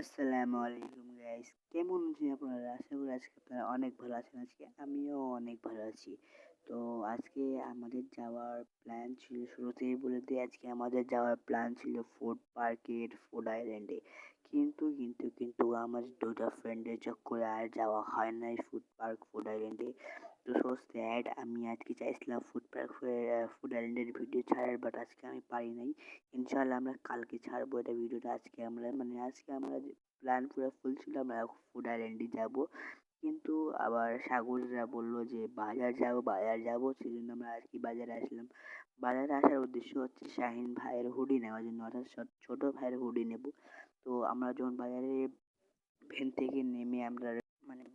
আসসালামু আলাইকুম গাইস, কেমন আছেন আপনারা? আশা করি আজকে আপনারা অনেক ভালো আছেন। আজকে আমিও অনেক ভালো আছি। তো আজকে আমাদের যাওয়ার প্ল্যান ছিল, শুরুতেই বলে দিই, আজকে আমাদের যাওয়ার প্ল্যান ছিল ফুড পার্কের ফুড আইল্যান্ডে। কিন্তু আমার দুটা ফ্রেন্ডের চক্করে আর যাওয়া হয় নাই ফুড আইল্যান্ডে। তো সো স্যাড, আমি আজকে চাইছিলাম ফুড আইল্যান্ডের ভিডিও ছাড়ার, বাট আজকে আমি পারি নাই। ইনশাআল্লাহ আমরা কালকে ছাড়বো এটা ভিডিওটা। আজকে আমরা প্ল্যান পুরো ফুল ছিল, আমরা ফুড আইল্যান্ডে যাব। কিন্তু আবার সাগররা বলল যে বাজার যাব, সেই জন্য আমরা আর কি বাজারে আসলাম। বাজারে আসার উদ্দেশ্য হচ্ছে শাহিন ভাইয়ের হুডি নেওয়ার জন্য, অর্থাৎ ছোট ভাইয়ের হুডি নেব। তো আমরা যখন বাজারে ভ্যান থেকে নেমে আমরা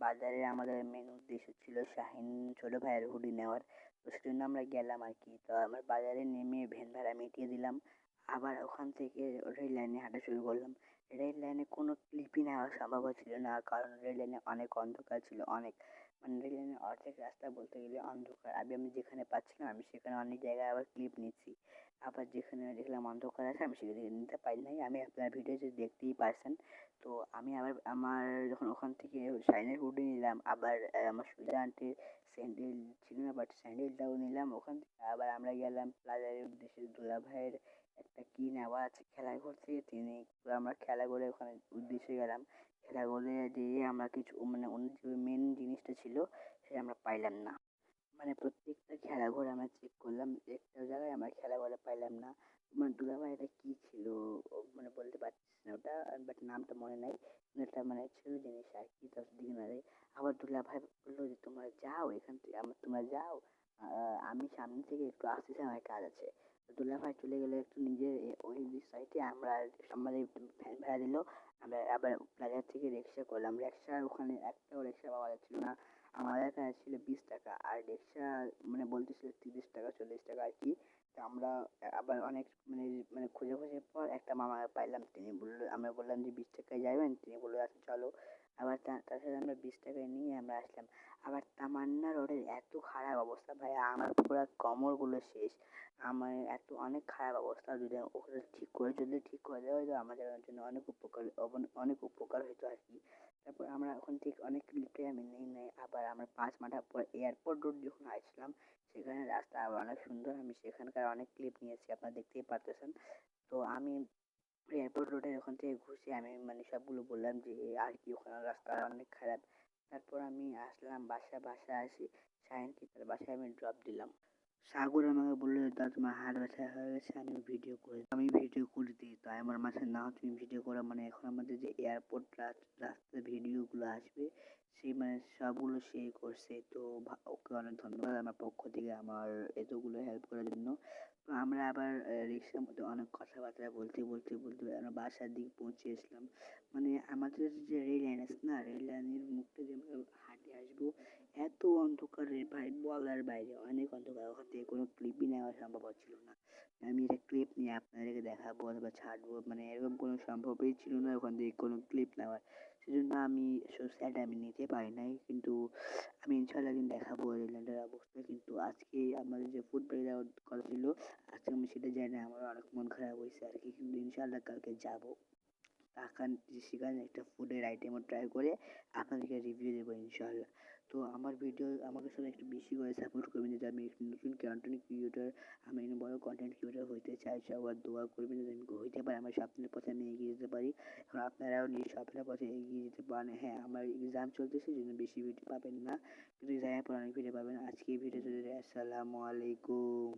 বাজারে আমাদের মেন উদ্দেশ্য ছিল শাহিন ছোট ভাইয়ের হুডি নেওয়ার। তো সেজন্য আমরা গেলাম আর কি। তো আমরা বাজারে নেমে ভ্যান ভাড়া মিটিয়ে দিলাম। আবার ওখান থেকে রেল লাইনে হাঁটা শুরু করলাম। রেল লাইনে কোনো ক্লিপই নেওয়া সম্ভব হচ্ছিল না, কারণ রেল লাইনে অনেক অন্ধকার ছিল, অনেক রেল লাইনের অর্ধেক রাস্তা বলতে গেলে অন্ধকার। আমি যেখানে পাচ্ছিলাম আমি সেখানে অনেক জায়গায় আবার ক্লিপ নিচ্ছি, আবার যেখানে দেখলাম অন্ধকার আছে আমি সেখানে নিতে পারি নাই। আমি আপনার ভিডিওতে দেখতেই পারছেন। তো আমি আমার যখন ওখান থেকে শাইনের হুডি নিলাম, আবার আমার সুজা আন্টির স্যান্ডেল ছিল না, বাট স্যান্ডেলটাও নিলাম ওখান থেকে। আবার আমরা গেলাম প্লাজারের উদ্দেশ্যে, দুলা ভাইয়ের একটা কি নেওয়া আছে খেলাঘর থেকে, আমরা খেলাঘরে ওখানে উদ্দেশ্যে গেলাম। খেলাঘরে যেয়ে আমরা কিছু অন্য যে মেন জিনিসটা ছিল সেটা আমরা পাইলাম না। প্রত্যেকটা খেলাঘর আমরা চেক করলাম, একটা জায়গায় আমরা খেলাঘরে পাইলাম না। দুলাভাই এটা কি ছিল, বলতে পারতেছি না ওটা, বাট নামটা মনে নাই। এটা ছিল জিনিস আর কি, 10 দিন আগে। আবার দুলাভাই বললো যে তোমরা যাও এখান থেকে, তোমরা যাও, আমি সামনে থেকে একটু আসতেছি, আমার কাজ আছে। তো দুলাভাই চলে গেলে একটু নিজের ওই সাইডে, আমাদের ভ্যান ভাড়া দিল। আমরা আবার বাজার থেকে রিক্সা করলাম। রিক্সার ওখানে একটাও রিক্সা পাওয়া যাচ্ছিল না। আমাদের কাছে ছিল 20 টাকা, আর রিক্সা বলতেছিল 30 টাকা 40 টাকা আর কি। তো আমরা আবার অনেক খোঁজাখুঁজির পর একটা মামা পাইলাম, আমরা বললাম যে 20 টাকায় যাবেন, তিনি বললো আচ্ছা চলো। আবার তার সাথে আমরা 20 টাকায় নিয়ে আমরা আসলাম। আবার তামান্না রোডের এত খারাপ অবস্থা ভাই, আমার পুরো কোমরগুলো শেষ। আমার অনেক খারাপ অবস্থা, যদি ওখানে ঠিক করে দেওয়া হয়তো আমাদের জন্য অনেক উপকার হতো আর কি। তারপর আমরা ওখান থেকে অনেক ক্লিপে আমি নিই নাই। আবার আমরা 5 মাথা পর এয়ারপোর্ট রোড যখন আসলাম, সেখানে রাস্তা আবার অনেক সুন্দর, আমি সেখানকার অনেক ক্লিপ নিয়েছি, আপনারা দেখতেই পারতেছেন। তো আমি এয়ারপোর্ট রোডের ওখান থেকে ঘুষে আমি সবগুলো বললাম যে আর কি ওখানে রাস্তা অনেক খারাপ। তারপর আমি আসলাম বাসায় আসি, শাহিনকে তার বাসায় আমি ড্রপ দিলাম। সাগর আমাকে বললো যে দাদা তোমার হাত ব্যথা হয়ে গেছে, আমি ভিডিও করে দিই। তাই আমার মাথায় না তুমি ভিডিও করো, এখন আমাদের যে এয়ারপোর্ট রাস্তার ভিডিওগুলো আসবে সেই সবগুলো সে করছে। তো ওকে অনেক ধন্যবাদ আমার পক্ষ থেকে আমার এতগুলো হেল্প করার জন্য। তো আমরা আবার রিক্সার মধ্যে অনেক কথাবার্তা বলতে আমরা বাসার দিকে পৌঁছে আসলাম। আমাদের যে রেল লাইন আছে না, রেল লাইনের মুখটা যে আমরা হাঁটে আসবো, এত অন্ধকার রে ভাই, বলার বাইরে, অনেক অন্ধকার। ওখান থেকে কোনো ক্লিপই নেওয়া সম্ভব হচ্ছিল না। আমি একটা ক্লিপ নিয়ে আপনাদেরকে দেখাবো অথবা ছাড়বো, এরকম কোনো সম্ভবই ছিল না ওখান থেকে কোনো ক্লিপ নেওয়ার। সেজন্য আমি স্যাড, আমি নিতে পারি নাই। কিন্তু আমি ইনশাল্লাহ একদিন দেখাবো রেলের অবস্থা। কিন্তু আজকে আমাদের যে ফুটবল যাওয়ার কথা ছিল, আজকে আমি সেটা যাই না, আমার অনেক মন খারাপ হয়েছে আর কি। কিন্তু ইনশাল্লাহ কালকে যাবো, সেখানে একটা ফুডের আইটেমও ট্রাই করে আপনাদেরকে রিভিউ দেবো ইনশাল্লাহ। তো আমার ভিডিও আমাকে সবাই একটু বেশি করে সাপোর্ট করবেন, যাতে আমি একটু নতুন কন্টেন্ট ক্রিয়েটর, আমি বড় কন্টেন্ট ক্রিয়েটর হইতে চাই। সবার দোয়া করবেন যাতে আমি হইতে পারি, আমার স্বপ্নের পথে আমি এগিয়ে যেতে পারি। এখন আপনারাও নিজ স্বপ্নের পথে এগিয়ে যেতে পারেন। হ্যাঁ, আমার এক্সাম চলতেছে, জন্য বেশি ভিডিও পাবেন না, কিন্তু এক্সামের পর অনেক ভিডিও পাবেন। আজকে এই ভিডিও চলে যায়, আসসালামু আলাইকুম।